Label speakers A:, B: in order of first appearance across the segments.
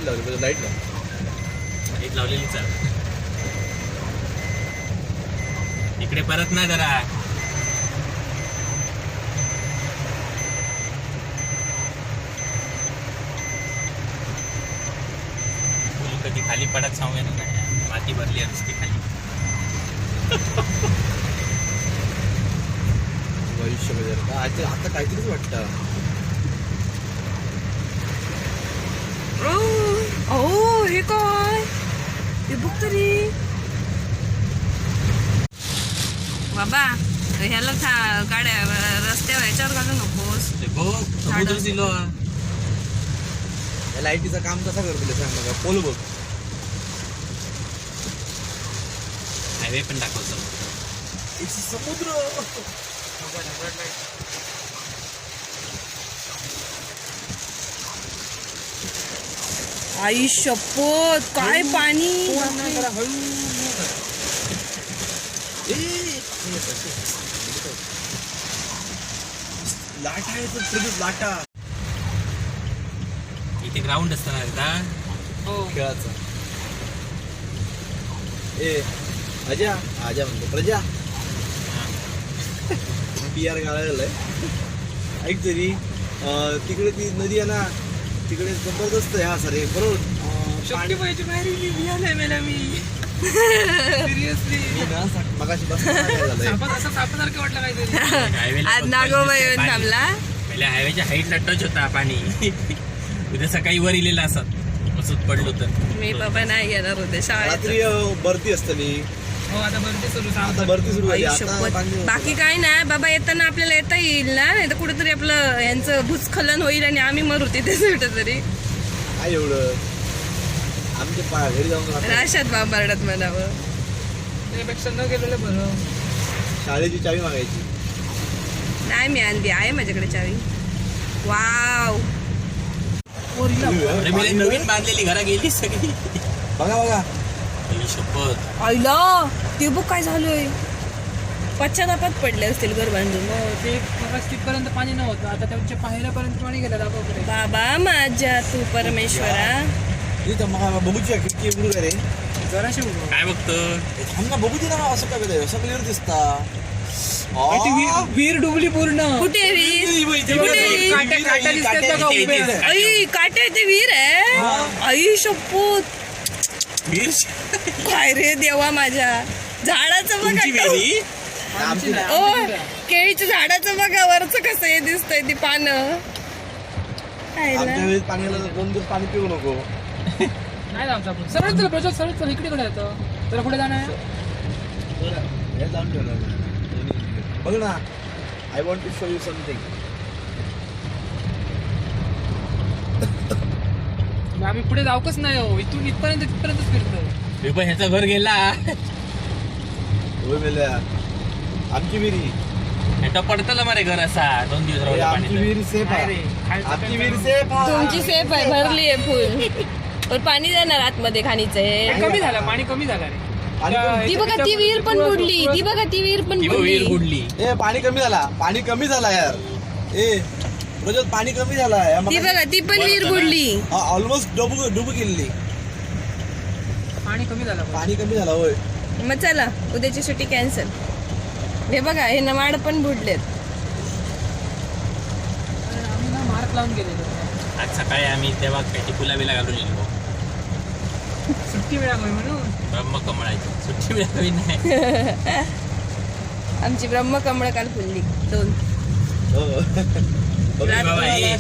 A: Light लावली, light
B: लावलेलीच आहे. इकडे परत ना जरा. कधी खाली पडत सांगूया ना, माती भरली असते खाली.
A: आता काहीतरीच वाटतं.
C: हे काय ते बघ तरी बाबा. ह्याला गाड्या रस्त्यावर ह्याच्यावर घालू नकोस.
B: समुद्र दिलो.
A: या लाईटीचं काम कसं करतो सांग बघा. पोल बघ,
B: हायवे पण दाखवतो.
A: समुद्र.
C: आई शपथ, काय पाणी.
A: लाटा आहे तर लाटा.
B: इथे ग्राउंड असताना का
A: खेळाचं. अजा आजा म्हणतो प्रजा. बियार गाळायला ऐक तरी. तिकडे ती नदी आहे ना, तिकडे जबरदस्त आहे. हा सर बरोबर.
C: आज नागोबा येऊन थांबला.
B: पहिल्या हायवेच्या हाईटला टच होता पाणी. उद्या सकाळी वर इलेला असत असंच पडलो तर.
C: मी बाबा नाही घेणार होते शाळेत.
A: रात्री भरती असतली. आता भरती सुरू झाली.
C: बाकी काय नाही बाबा. येताना आपल्याला येता येईल ना, नाही तर कुठेतरी आपलं यांचं भूस्खलन होईल आणि आम्ही मरू तिथे कुठं तरी.
A: काय एवढं आमच्या घरी जाऊन
C: राशात बांबारडात म्हणावं.
D: त्यापेक्षा न गेलेलं बरं.
A: शाळेची चावी मागायची.
C: नाही मी आणली आहे माझ्याकडे चावी. वाव.
B: नवीन बांधलेली घरा गेली सगळी.
A: बघा
B: शपथ.
C: आईला ते बघ काय झालंय. पश्चातापात पडले असतील घर बांधून.
D: ते तिथपर्यंत पाणी नव्हतं, आता त्यांच्या पाहिल्यापर्यंत पाणी गेलं दाखवकडे.
C: बाबा माझ्या तू परमेश्वरा.
A: बघूची खिडकी उघडू का रे.
D: जराशी उघड.
B: काय बघतो
A: थांब ना, बघू दे ना. असं काय असं क्लिअर दिसता.
D: वीर डुबली पूर्ण.
C: कुठे विहीर.
D: काट्या दिसतात बघा उभे.
C: आई काटे ते विहीर आहे. आई शपथ.
B: वीर
C: काय रे देवा माझ्या. झाडाचं
B: तुमची
C: बघा.
B: वेरी.
C: ओ केळीच्या झाडाचं बघा वरचं कसं हे दिसतंय ती पानं.
A: आमच्या वेळेस पाण्याला 2 दिवस पाणी पिऊ नको.
D: नाही आमचा सरळ चल प्रजोत, सरळ चल. इकडे कडे येतं तर पुढे जाणार.
A: बघ ना, I want to show you something.
D: आम्ही पुढे जाऊकच नाही हो. इथून इथपर्यंतच फिरतो.
B: ह्याचं घर गेला.
A: होय मेल्या. आमची विहिरी
B: ह्याचा पडतला मारे घर असा 2 दिवस राहून
A: आमची
B: पाणी.
A: विहीर सेफ आहे. आमची विहीर सेफ आहे.
C: तुमची सेफ आहे, भरली आहे फुल. पण पाणी जाणार आतमध्ये खाणीचं आहे.
D: कमी झालं पाणी, कमी झालं रे.
C: ती बघा ती विहीर पण बुडली. ती बघा ती विहीर पण
B: वीर बुडली.
A: पाणी कमी झाला. पाणी कमी झाला यार. प्रजोत पाणी कमी झाला.
C: ती बघा ती पण विहीर बुडली.
A: ऑलमोस्ट डुबू गेली.
D: पाणी कमी झालं.
A: पाणी कमी झाला होय.
C: मग चला उद्याची सुट्टी कॅन्सल. हे बघा हे नवाड पण बुडलेत.
D: आम्ही ना मार्क लावून गेलेलो.
B: आज सकाळी आम्ही तेव्हा काही गुलाबीला घालून गेलो.
D: सुट्टी मिळाली म्हणून.
B: ब्रह्मकमळाची सुट्टी मिळावी नाही.
C: आमची ब्रह्मकमळ काल फुलली 2.
A: हो.
B: बाबा हे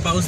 B: पाऊस